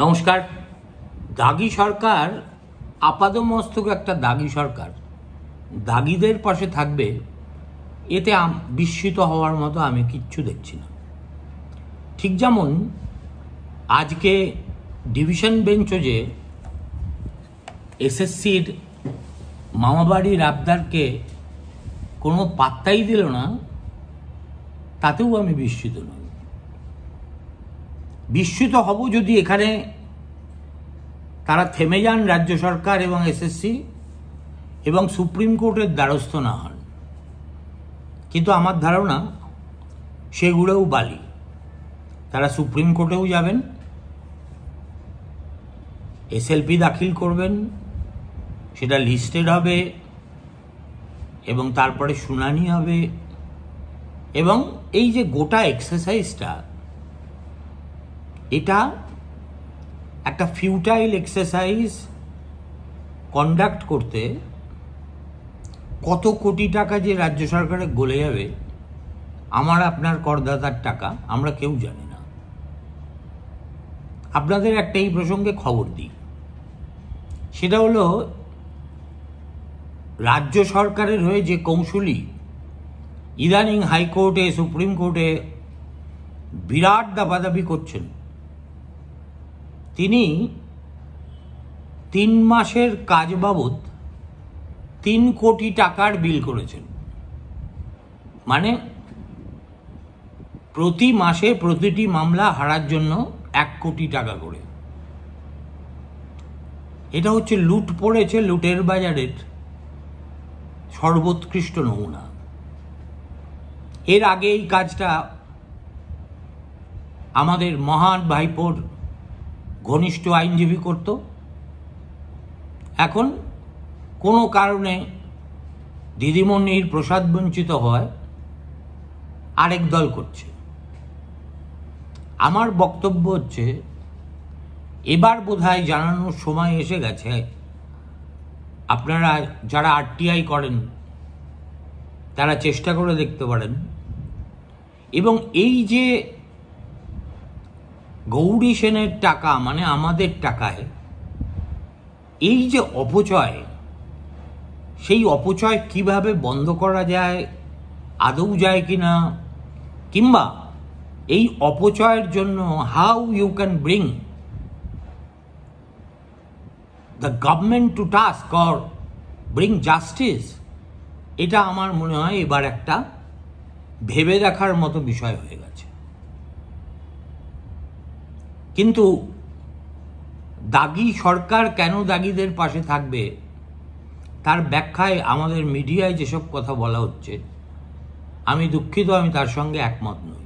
নমস্কার। দাগি সরকার আপাদমস্তক একটা দাগি সরকার দাগিদের পাশে থাকবে, এতে বিস্মিত হওয়ার মতো আমি কিচ্ছু দেখছি না। ঠিক যেমন আজকে ডিভিশন বেঞ্চও যে এসএসসির মামাবাড়ির আবদারকে কোনো পাত্তাই দিল না, তাতেও আমি বিস্মিত নই। বিস্মিত হব যদি এখানে তারা থেমে যান, রাজ্য সরকার এবং এসএসসি এবং সুপ্রিম কোর্টের দ্বারস্থ না হন। কিন্তু আমার ধারণা সেগুলোও বালি। তারা সুপ্রিম কোর্টেও যাবেন, এসএলপি দাখিল করবেন, সেটা লিস্টেড হবে এবং তারপরে শুনানি হবে। এবং এই যে গোটা এক্সারসাইজটা, এটা একটা ফিউটাইল এক্সারসাইজ কন্ডাক্ট করতে কত কোটি টাকা যে রাজ্য সরকারে গলে যাবে, আমার আপনার করদাতার টাকা, আমরা কেউ জানি না। আপনাদের একটা এই প্রসঙ্গে খবর দিই, সেটা হলো রাজ্য সরকারের হয়ে যে কৌঁসুলি ইদানিং হাইকোর্টে সুপ্রিম কোর্টে বিরাট দাবাদাবি করছেন, তিনি 3 মাসের কাজ বাবদ 3 কোটি টাকার বিল করেছেন। মানে প্রতি মাসে প্রতিটি মামলা হারার জন্য 1 কোটি টাকা করে। এটা হচ্ছে লুট পড়েছে, লুটের বাজারের সর্বোৎকৃষ্ট নমুনা। এর আগে এই কাজটা আমাদের মহান ভাইপোর ঘনিষ্ঠ আইনজীবী করত। এখন কোনো কারণে দিদিমণির প্রসাদ বঞ্চিত হয় আরেক দল করছে। আমার বক্তব্য হচ্ছে, এবার বোধহয় জানানোর সময় এসে গেছে। আপনারা যারা আরটিআই করেন তারা চেষ্টা করে দেখতে পারেন। এবং এই যে গৌরী সেনের টাকা, মানে আমাদের টাকায় এই যে অপচয়, সেই অপচয় কিভাবে বন্ধ করা যায়, আদৌ যায় কিনা, কিংবা এই অপচয়ের জন্য how you can bring the government to task or bring justice, এটা আমার মনে হয় এবার একটা ভেবে দেখার মতো বিষয় হয়ে গেছে। কিন্তু দাগি সরকার কেন দাগিদের পাশে থাকবে, তার ব্যাখ্যায় আমাদের মিডিয়ায় যেসব কথা বলা হচ্ছে, আমি দুঃখিত, আমি তার সঙ্গে একমত নই।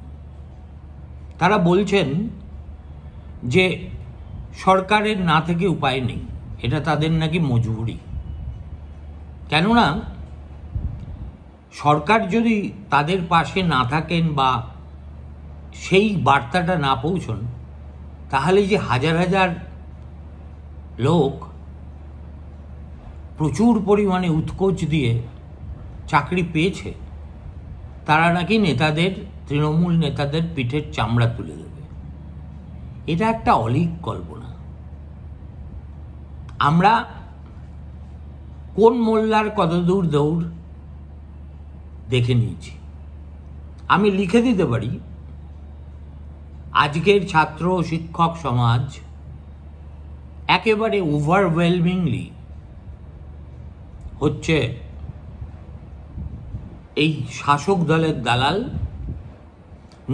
তারা বলছেন যে সরকারের না থেকে উপায় নেই, এটা তাদের নাকি মজবুরি। কেননা সরকার যদি তাদের পাশে না থাকেন বা সেই বার্তাটা না পৌঁছন, তাহলে যে হাজার হাজার লোক প্রচুর পরিমাণে উৎকোচ দিয়ে চাকরি পেয়েছে, তারা নাকি নেতাদের, তৃণমূল নেতাদের পিঠের চামড়া তুলে দেবে। এটা একটা অলীক কল্পনা। আমরা কোন মোল্লার কতদূর দৌড় দেখে নিয়েছি। আমি লিখে দিতে পারি, আজকের ছাত্র শিক্ষক সমাজ একেবারে ওভারওয়েলমিংলি হচ্ছে এই শাসক দলের দালাল,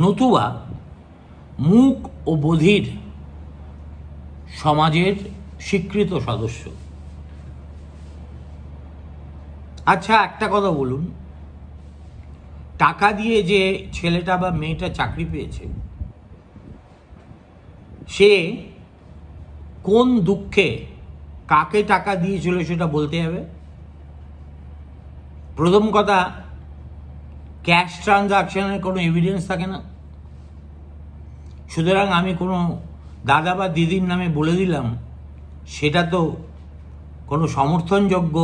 নতুবা মূক ও বধির সমাজের স্বীকৃত সদস্য। আচ্ছা, একটা কথা বলুন, টাকা দিয়ে যে ছেলেটা বা মেয়েটা চাকরি পেয়েছে, সে কোন দুঃখে কাকে টাকা দিয়েছিল সেটা বলতে হবে। প্রথম কথা, ক্যাশ ট্রানজাকশনের কোনো এভিডেন্স থাকে না। সুতরাং আমি কোনো দাদা বা দিদির নামে বলে দিলাম, সেটা তো কোনো সমর্থনযোগ্য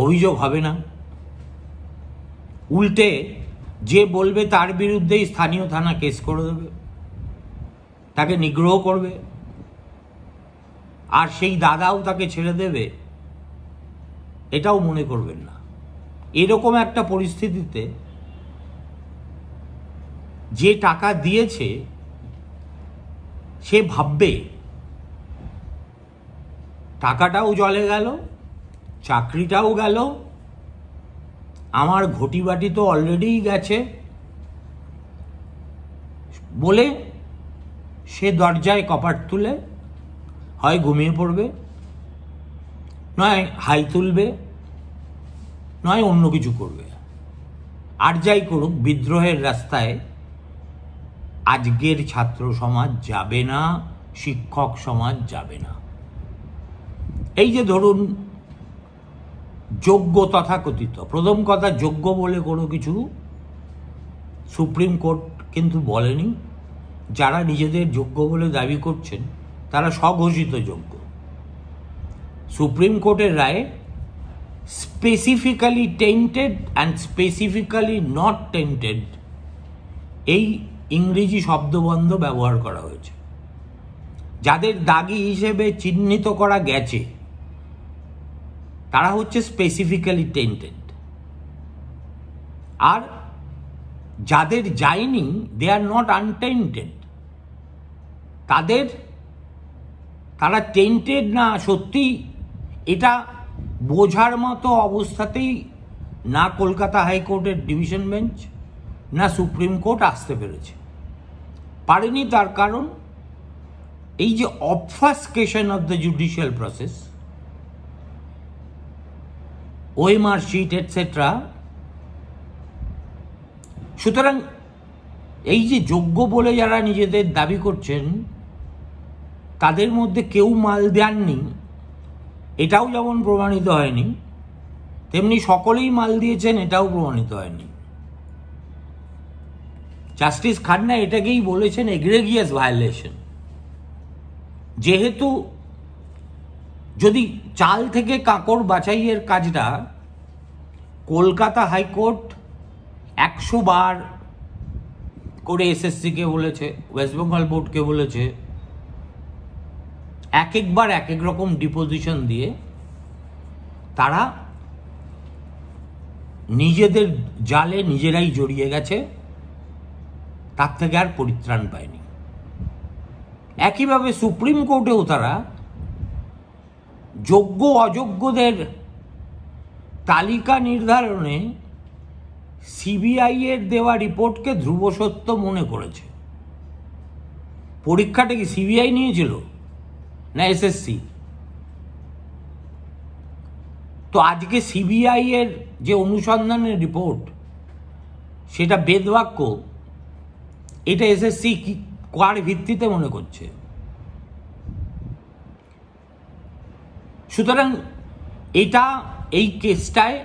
অভিযোগ হবে না। উল্টে যে বলবে তার বিরুদ্ধেই স্থানীয় থানা কেস করে দেবে, তাকে নিগ্রহ করবে। আর সেই দাদাও তাকে ছেড়ে দেবে, এটাও মনে করবেন না। এরকম একটা পরিস্থিতিতে যে টাকা দিয়েছে সে ভাববে টাকাটাও জলে গেল, চাকরিটাও গেল, আমার ঘটিবাটি তো অলরেডি গেছে, বলে সে দরজায় কপাট তুলে হয় ঘুমিয়ে পড়বে, নয় হাই তুলবে, নয় অন্য কিছু করবে। আর যাই করুক, বিদ্রোহের রাস্তায় আজকের ছাত্র সমাজ যাবে না, শিক্ষক সমাজ যাবে না। এই যে ধরুন যোগ্য তথাকথিত, প্রথম কথা, যোগ্য বলে কোনো কিছু সুপ্রিম কোর্ট কিন্তু বলেনি। যারা নিজেদের যোগ্য বলে দাবি করছেন তারা স্বঘোষিত যোগ্য। সুপ্রিম কোর্টের রায়ে specifically tainted and specifically not tainted এই ইংরেজি শব্দবন্ধ ব্যবহার করা হয়েছে। যাদের দাগি হিসেবে চিহ্নিত করা গেছে তারা হচ্ছে স্পেসিফিক্যালি টেন্টেড, আর যাদের যায়নি দে আর নট আনটেন্টেড। তারা টেন্টেড না সত্যি, এটা বোঝার মতো অবস্থাতেই না কলকাতা হাইকোর্টের ডিভিশন বেঞ্চ না সুপ্রিম কোর্ট আসতে পেরেছে। পারেনি তার কারণ এই যে obfuscation of the judicial process, OMR sheet etcetera. সুতরাং এই যে যোগ্য বলে যারা নিজেদের দাবি করছেন তাদের মধ্যে কেউ মাল দেননি, এটাও যেমন প্রমাণিত হয়নি, তেমনি সকলেই মাল দিয়েছেন এটাও প্রমাণিত হয়নি। জাস্টিস খান্না এটাকেই বলেছেন এগ্রেগিয়াস ভায়োলেশন। যেহেতু যদি চাল থেকে কাঁকড় বাছাইয়ের কাজটা কলকাতা হাইকোর্ট 100 বার করে এসএসসিকে বলেছে, ওয়েস্ট বেঙ্গল বোর্ডকে বলেছে, এক একবার এক এক রকম ডিপোজিশন দিয়ে তারা নিজেদের জালে নিজেরাই জড়িয়ে গেছে, তার থেকে আর পরিত্রাণ পায়নি। একইভাবে সুপ্রিম কোর্টেও তারা যোগ্য অযোগ্যদের তালিকা নির্ধারণে সিবিআই এর দেওয়া রিপোর্টকে ধ্রুব সত্য মনে করেছে। পরীক্ষাটা কি সিবিআই নিয়েছিল না এসএসসি? তো আজকে সিবিআই এর যে অনুসন্ধানের রিপোর্ট সেটা বেদবাক্য, এটা এসএসসি কি কার ভিত্তিতে মনে করছে? সুতরাং এই কেসটায়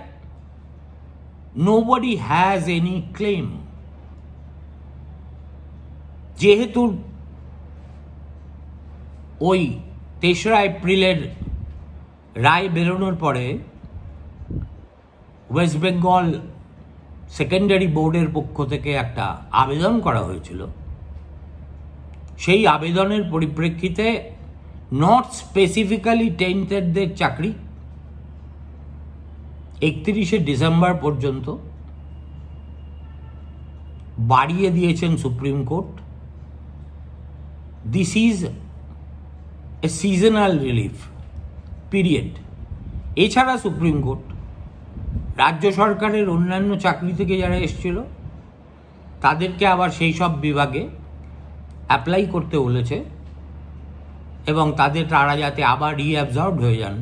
nobody has any claim। যেহেতু ওই 3রা এপ্রিলের রায় বেরোনোর পরে ওয়েস্ট বেঙ্গল সেকেন্ডারি বোর্ডের পক্ষ থেকে একটা আবেদন করা হয়েছিল, সেই আবেদনের পরিপ্রেক্ষিতে নট স্পেসিফিক্যালি টেন্টেডদের চাকরি 31শে ডিসেম্বর পর্যন্ত বাড়িয়ে দিয়েছেন supreme court. This is A seasonal relief period. এছাড়া সুপ্রিম কোর্ট রাজ্য সরকারের অন্যান্য চাকরি থেকে যারা এসেছিল তাদেরকে আবার সেই সব বিভাগে অ্যাপ্লাই করতে বলেছে এবং তারা যাতে আবার রিঅ্যাবজর্বড হয়ে যান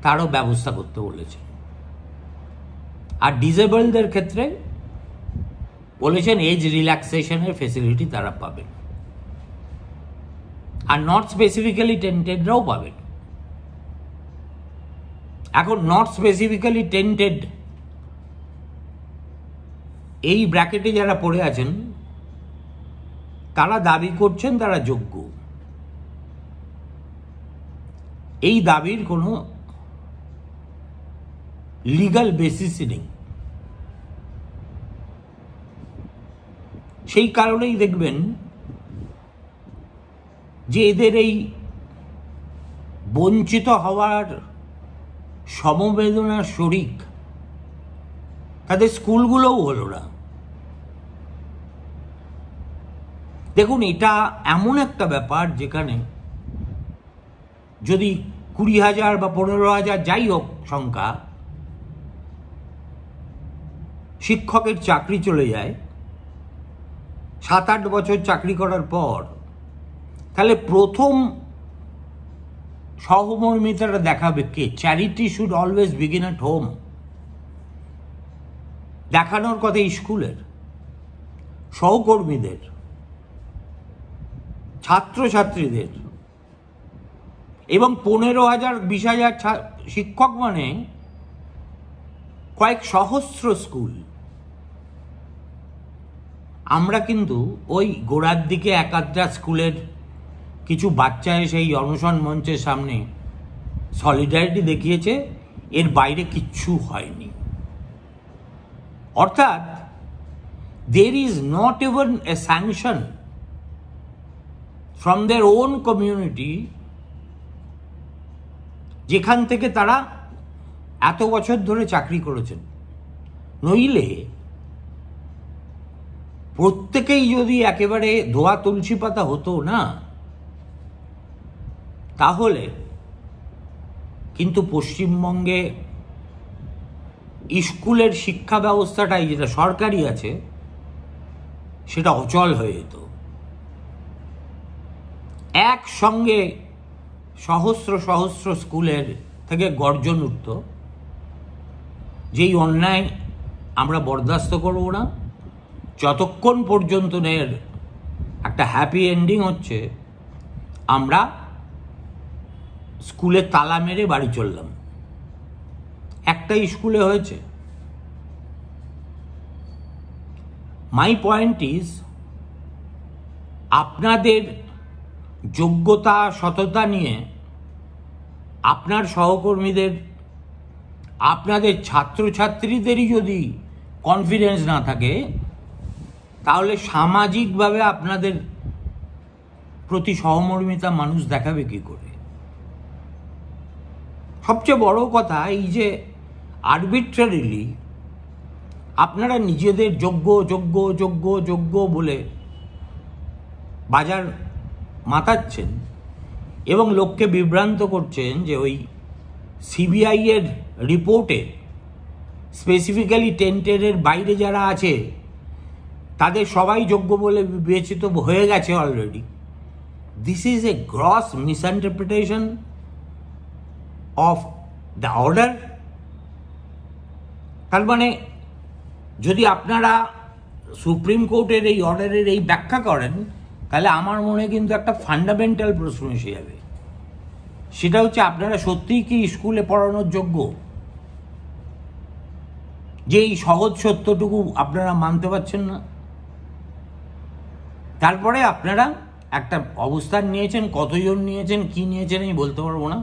তারও ব্যবস্থা করতে বলেছে। আর ডিসেবলদের ক্ষেত্রে বলেছেন এজ রিল্যাক্সেশনের ফেসিলিটি তারা পাবেন, আর নট স্পেসিফিক্যালি টেন্টেডরাও পাবেন। এখন নট স্পেসিফিক্যালি টেন্টেড এই ব্র্যাকেটে যারা পড়ে আছেন তারা দাবি করছেন তারা যোগ্য। এই দাবির কোনো লিগ্যাল বেসিসই নেই। সেই কারণেই দেখবেন যে এদের এই বঞ্চিত হওয়ার সমবেদনার শরিক তাদের স্কুলগুলোও হলো না। দেখুন, এটা এমন একটা ব্যাপার যেখানে যদি 20,000 বা 15,000 যাই হোক সংখ্যা শিক্ষকের চাকরি চলে যায় 7-8 বছর চাকরি করার পর, তাহলে প্রথম সহমর্মিতাটা দেখাবে কে? Charity should always begin at home. দেখানোর কথা স্কুলের, সহকর্মীদের, ছাত্রছাত্রীদের। এবং 15,000 20,000 শিক্ষক মানে কয়েক সহস্র স্কুল। আমরা কিন্তু ওই গোড়ার দিকে একাধটা স্কুলের কিছু বাচ্চা এসে এই অনশন মঞ্চের সামনে সলিডারিটি দেখিয়েছে, এর বাইরে কিচ্ছু হয়নি। অর্থাৎ there is not even a sanction from their own community যেখান থেকে তারা এত বছর ধরে চাকরি করেছেন। নইলে প্রত্যেকেই যদি একেবারে ধোয়া তুলসী পাতা হতো না, তাহলে কিন্তু পশ্চিমবঙ্গে স্কুলের শিক্ষা ব্যবস্থাটাই যেটা সরকারি আছে সেটা অচল হয়ে যেত। একসঙ্গে সহস্র সহস্র স্কুলের থেকে গর্জন উঠত, যেই অন্যায় আমরা বরদাস্ত করব না যতক্ষণ পর্যন্ত এর একটা হ্যাপি এন্ডিং হচ্ছে আমরা স্কুলে তালা মেরে বাড়ি চললাম। একটাই স্কুলে হয়েছে। মাই পয়েন্ট ইজ, আপনাদের যোগ্যতা সততা নিয়ে আপনার সহকর্মীদের, আপনাদের ছাত্রছাত্রীদেরই যদি কনফিডেন্স না থাকে, তাহলে সামাজিকভাবে আপনাদের প্রতি সহমর্মিতা মানুষ দেখাবে কি করে? সবচেয়ে বড় কথা, এই যে আরবিট্রারিলি আপনারা নিজেদের যোগ্য যোগ্য যোগ্য যোগ্য বলে বাজার মাতাচ্ছেন এবং লোককে বিভ্রান্ত করছেন যে ওই সিবিআই এর রিপোর্টে স্পেসিফিক্যালি 10-10 বাইরে যারা আছে তাদের সবাই যোগ্য বলে বিবেচিত হয়ে গেছে already. This is a gross misinterpretation of the order. তার মানে যদি আপনারা সুপ্রিম কোর্টের এই অর্ডারের এই ব্যাখ্যা করেন, তাহলে আমার মনে কিন্তু একটা ফান্ডামেন্টাল প্রশ্ন এসে যাবে। সেটা হচ্ছে, আপনারা সত্যিই কি স্কুলে পড়ানোর যোগ্য? যে এই সহজ সত্যটুকু আপনারা মানতে পারছেন না। তারপরে আপনারা একটা অবস্থান নিয়েছেন, কতজন নিয়েছেন, কি নিয়েছেন আমি বলতে পারবো না।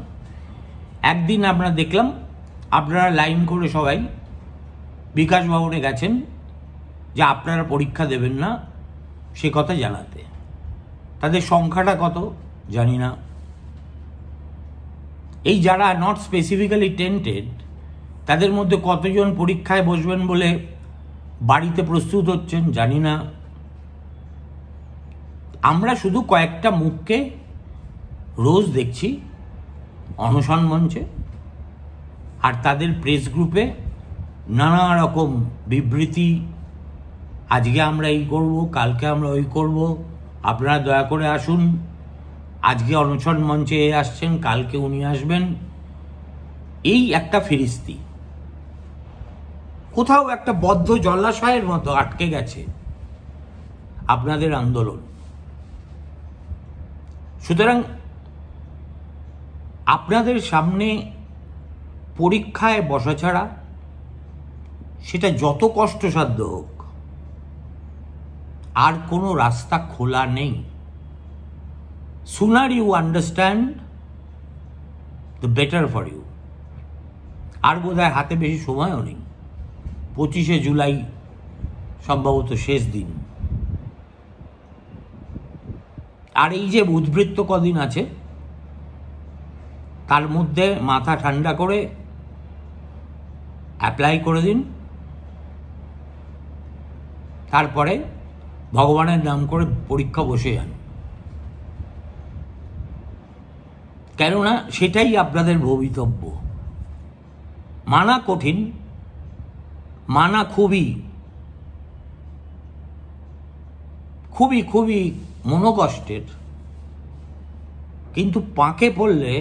একদিন আমরা দেখলাম আপনারা লাইন করে সবাই বিকাশ ভবনে গেছেন যে আপনারা পরীক্ষা দেবেন না সে কথা জানাতে। তাদের সংখ্যাটা কত জানি না। এই যারা নট স্পেসিফিক্যালি টেন্টেড, তাদের মধ্যে কতজন পরীক্ষায় বসবেন বলে বাড়িতে প্রস্তুত হচ্ছেন জানি না। আমরা শুধু কয়েকটা মুখকে রোজ দেখছি অনশন মঞ্চে, আর তাদের প্রেস গ্রুপে নানা রকম বিবৃতি, আজকে আমরা এই করব, কালকে আমরা ওই করব, আপনারা দয়া করে আসুন, আজকে অনশন মঞ্চে আসছেন, কালকে উনি আসবেন। এই একটা ফিরিস্তি, কোথাও একটা বদ্ধ জলাশয়ের মতো আটকে গেছে আপনাদের আন্দোলন। সুতরাং আপনাদের সামনে পরীক্ষায় বসা ছাড়া, সেটা যত কষ্টসাধ্য হোক, আর কোনো রাস্তা খোলা নেই। sooner you understand the better for you। আর বোধহয় হাতে বেশি সময়ও নেই। 25শে জুলাই সম্ভবত শেষ দিন। আর এই যে উদ্বৃত্ত কদিন আছে, তার মধ্যে মাথা ঠান্ডা করে অ্যাপ্লাই করে দিন, তারপরে ভগবানের নাম করে পরীক্ষা বসে যান। কেননা সেটাই আপনাদের ভবিতব্য। মানা কঠিন, মানা খুবই খুবই খুবই মনোকষ্টের, কিন্তু পাকে পড়লে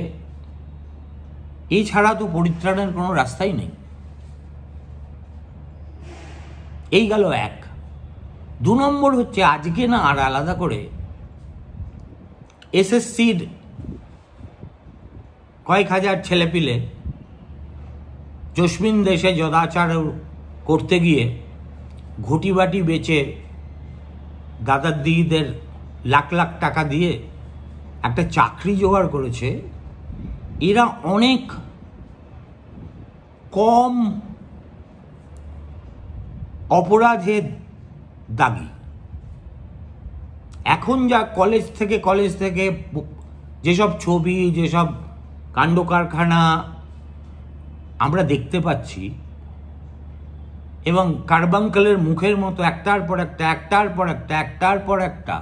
এছাড়া তো পরিত্রাণের কোনো রাস্তাই নেই। এই গেল এক। 2 নম্বর হচ্ছে, আজকে না আর আলাদা করে এসএসসির কয়েক হাজার ছেলেপিলে জসমিন দেশে যদাচার করতে গিয়ে ঘটি বাটি বেচে দাদার দিদিদের লাখ লাখ টাকা দিয়ে একটা চাকরি জোগাড় করেছে। এরা অনেক কম অপরাধের দাগী। এখন যা কলেজ থেকে যেসব ছবি, যেসব কাণ্ড কারখানা আমরা দেখতে পাচ্ছি, এবং কার্বাঙ্কেলের মুখের মতো একটার পর একটা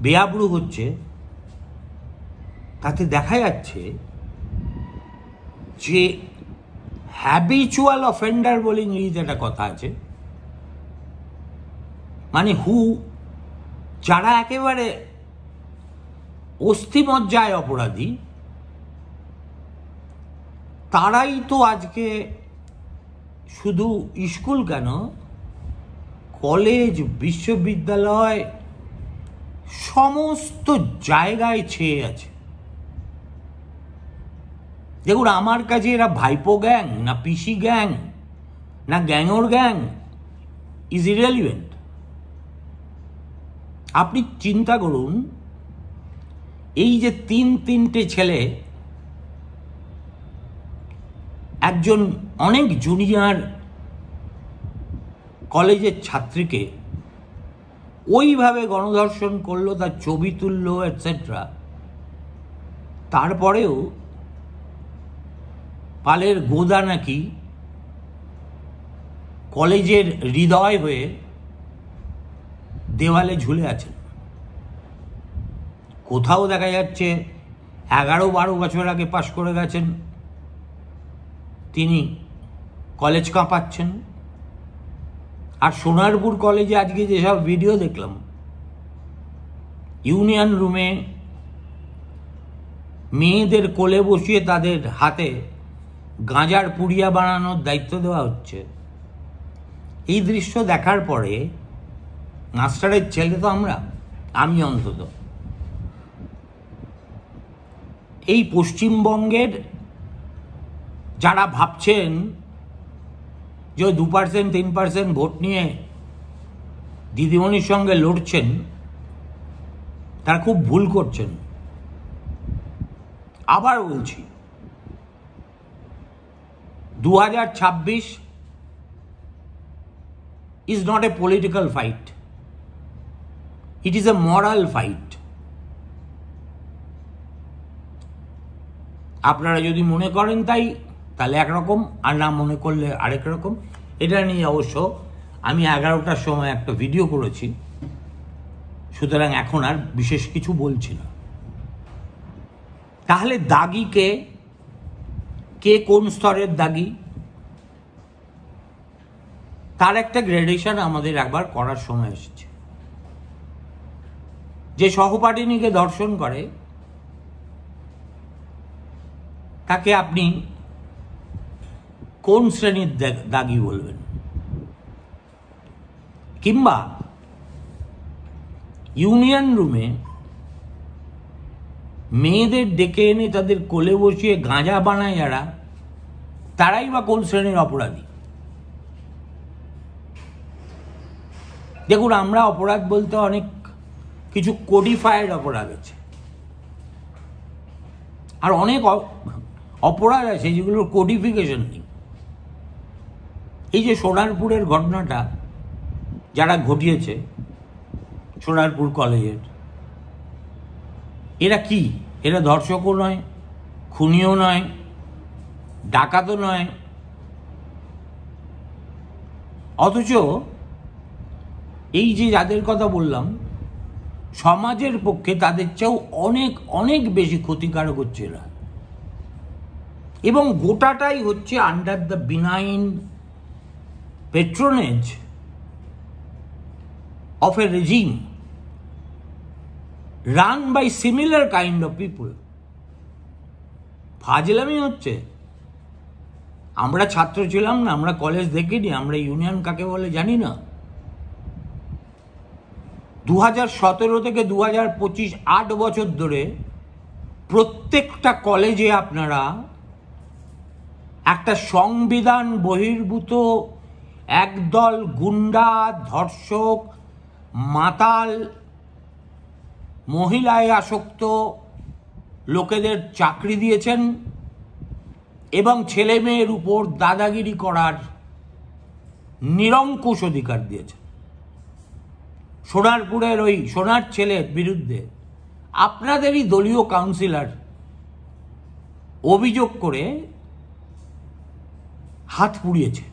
বেআব্রু হচ্ছে, তাতে দেখা যাচ্ছে যে হ্যাবিচুয়াল অফেন্ডার বলে ইংরেজিতে একটা কথা আছে, মানে যারা একেবারে অস্থিমজ্জায় অপরাধী, তারাই তো আজকে শুধু স্কুল কেন, কলেজ, বিশ্ববিদ্যালয়, সমস্ত জায়গায় ছেয়ে আছে। দেখুন, আমার কাছে এরা ভাইপো গ্যাং না পিসি গ্যাং না গ্যাংওর গ্যাং ইজ ইরেলিভেন্ট। আপনি চিন্তা করুন, এই যে তিনটে ছেলে একজন অনেক জুনিয়র কলেজের ছাত্রীকে ওইভাবে গণধর্ষণ করলো, তার ছবি তুললো এটসেট্রা, তারপরেও পালের গোদা নাকি কলেজের হৃদয় হয়ে দেওয়ালে ঝুলে আছেন। কোথাও দেখা যাচ্ছে 11-12 বছর আগে পাশ করে গেছেন, তিনি কলেজ কাঁপাচ্ছেন। আর সোনারপুর কলেজে আজকে যেসব ভিডিও দেখলাম, ইউনিয়ন রুমে মেয়েদের কোলে বসিয়ে তাদের হাতে গাঁজার পুড়িয়া বানানোর দায়িত্ব দেওয়া হচ্ছে, এই দৃশ্য দেখার পরে মাস্টারের ছেলে তো আমি অন্তত এই পশ্চিমবঙ্গের যারা ভাবছেন যে 2%, 3% ভোট নিয়ে দিদিমণির সঙ্গে লড়ছেন, তারা খুব ভুল করছেন। আবার বলছি, 2026 is not a political fight. It is a moral fight. আপনারা যদি মনে করেন তাহলে একরকম, আর না মনে করলে আরেক রকম। এটা নিয়ে অবশ্য আমি 11টার সময় একটা ভিডিও করেছি, সুতরাং এখন আর বিশেষ কিছু বলছি না। তাহলে দাগী কে কোন স্তরের দাগী, তার একটা গ্রেডেশন আমাদের একবার করার সময় এসেছে। যে সহপাঠিনীকে ধর্ষণ করে তাকে আপনি কোন শ্রেণীর দাগী বলবেন? কিংবা ইউনিয়ন রুমে মেয়েদের ডেকে এনে তাদের কোলে বসিয়ে গাঁজা বানায় যারা, তারাই বা কোন শ্রেণীর অপরাধী? দেখুন, আমরা অপরাধ বলতে অনেক কিছু কোডিফাইড অপরাধ আছে, আর অনেক অপরাধ আছে যেগুলোর কোডিফিকেশন নেই। এই যে সোনারপুরের ঘটনাটা যারা ঘটিয়েছে, সোনারপুর কলেজের, এরা কি? এরা ধর্ষকও নয়, খুনিও নয়, ডাকাতও নয়, অথচ এই যে যাদের কথা বললাম সমাজের পক্ষে তাদের চেয়েও অনেক অনেক বেশি ক্ষতিকারক হচ্ছে এরা, এবং গোটাটাই হচ্ছে under the benign patronage of a regime run by similar kind of people. ফাজলামি হচ্ছে। আমরা ছাত্র ছিলাম না, আমরা কলেজ দেখিনি, আমরা ইউনিয়ন কাকে বলে জানি না। 2017 থেকে 2025 8 বছর ধরে প্রত্যেকটা কলেজে আপনারা একটা সংবিধান বহির্ভূত একদল গুন্ডা, ধর্ষক, মাতাল, মহিলায় আসক্ত লোকেদের চাকরি দিয়েছেন এবং ছেলে মেয়ের উপর দাদাগিরি করার নিরঙ্কুশ অধিকার দিয়েছেন। সোনারপুরের ওই সোনার ছেলের বিরুদ্ধে আপনাদেরই দলীয় কাউন্সিলর অভিযোগ করে হাত পুড়িয়েছে,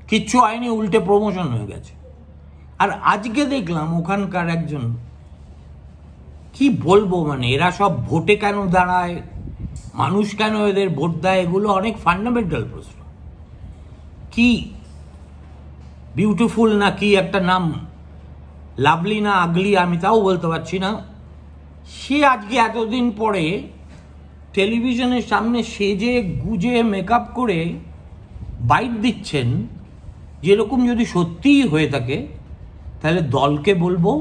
কিচ্ছু হয়নি, উল্টে প্রমোশন হয়ে গেছে। আর আজকে দেখলাম ওখানকার একজন, কি বলবো, মানে এরা সব ভোটে কেন দাঁড়ায়, মানুষ কেন এদের ভোট দেয়, এগুলো অনেক ফান্ডামেন্টাল প্রশ্ন। কি বিউটিফুল না কি একটা নাম, লাভলি না আগলি, আমি তাও বলতে পারছি না। সে আজকে এতদিন পরে টেলিভিশনের সামনে সেজে গুজে মেকআপ করে বাইট দিচ্ছেন। যেরকম যদি সত্যিই হয়ে থাকে তাহলে দলকে বলবো,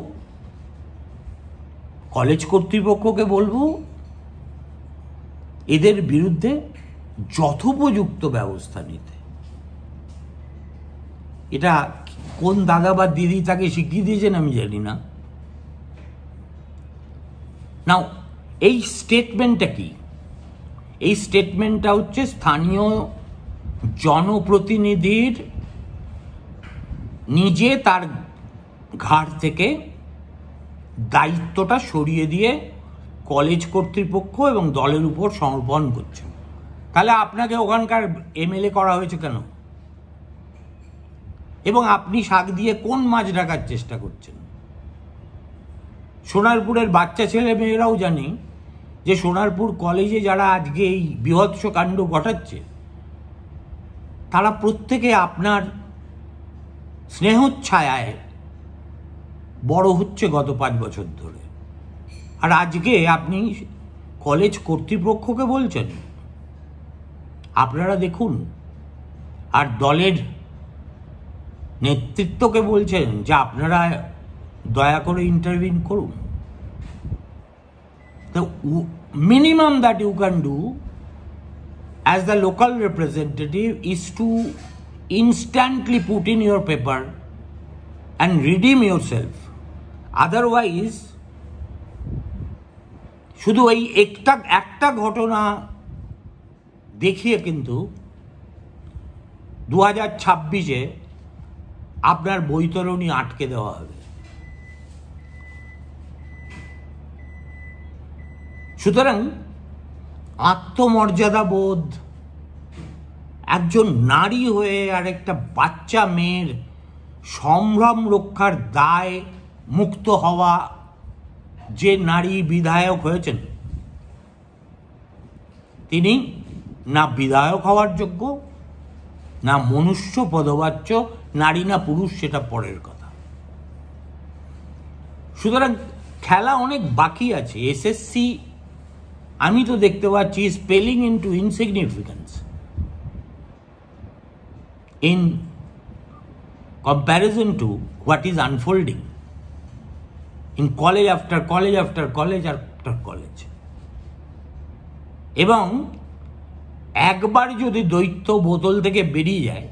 কলেজ কর্তৃপক্ষকে বলবো এদের বিরুদ্ধে যথোপযুক্ত ব্যবস্থা নিতে। এটা কোন দাদা বা দিদি তাকে শিখিয়ে দিয়েছেন আমি জানি না। নাও এই স্টেটমেন্টটা কি? এই স্টেটমেন্টটা হচ্ছে স্থানীয় জনপ্রতিনিধির নিজে তার ঘাট থেকে দায়িত্বটা সরিয়ে দিয়ে কলেজ কর্তৃপক্ষ এবং দলের উপর সমর্পণ করছে। তাহলে আপনাকে ওখানকার এমএলএ করা হয়েছে কেন? এবং আপনি শাক দিয়ে কোন মাছ ঢাকার চেষ্টা করছেন? সোনারপুরের বাচ্চা ছেলে মেয়েরাও জানে যে সোনারপুর কলেজে যারা আজকে এই বীভৎস কাণ্ড ঘটাচ্ছে তারা প্রত্যেকে আপনার স্নেহচ্ছায়ায় বড় হচ্ছে গত 5 বছর ধরে। আর আজকে আপনি কলেজ কর্তৃপক্ষকে বলছেন, আপনারা দেখুন, আর দলের নেতৃত্বকে বলছেন যে আপনারা দয়া করে ইন্টারভিন করুন। The minimum that you can do as the local representative is to instantly put in your paper and redeem yourself. Otherwise, শুধু এই একটা ঘটনা দেখিয়ে কিন্তু 2026-এ আপনার বৈতরণী আটকে দেওয়া হবে। সুতরাং আত্মমর্যাদা বোধ, একজন নারী হয়ে আর একটা বাচ্চা মেয়ের সম্ভ্রম রক্ষার দায় মুক্ত হওয়া যে নারী বিধায়ক হয়েছেন তিনি না বিধায়ক হওয়ার যোগ্য, না মনুষ্য পদবাচ্য, নারী না পুরুষ সেটা পরের কথা। সুতরাং খেলা অনেক বাকি আছে। এসএসসি আমি তো দেখতে পাচ্ছি spiralling into insignificance in comparison to what is unfolding in college after college after college after college. এবং একবার যদি দৈত্য বোতল থেকে বেরিয়ে যায়,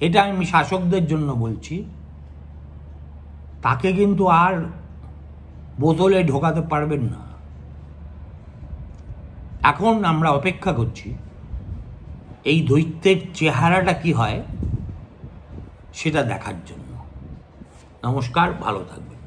এটা আমি শাসকদের জন্য বলছি, তাকে কিন্তু আর বোতলে ঢোকাতে পারবেন না। এখন আমরা অপেক্ষা করছি এই দৈত্যের চেহারাটা কি হয় সেটা দেখার জন্য। নমস্কার, ভালো থাকবেন।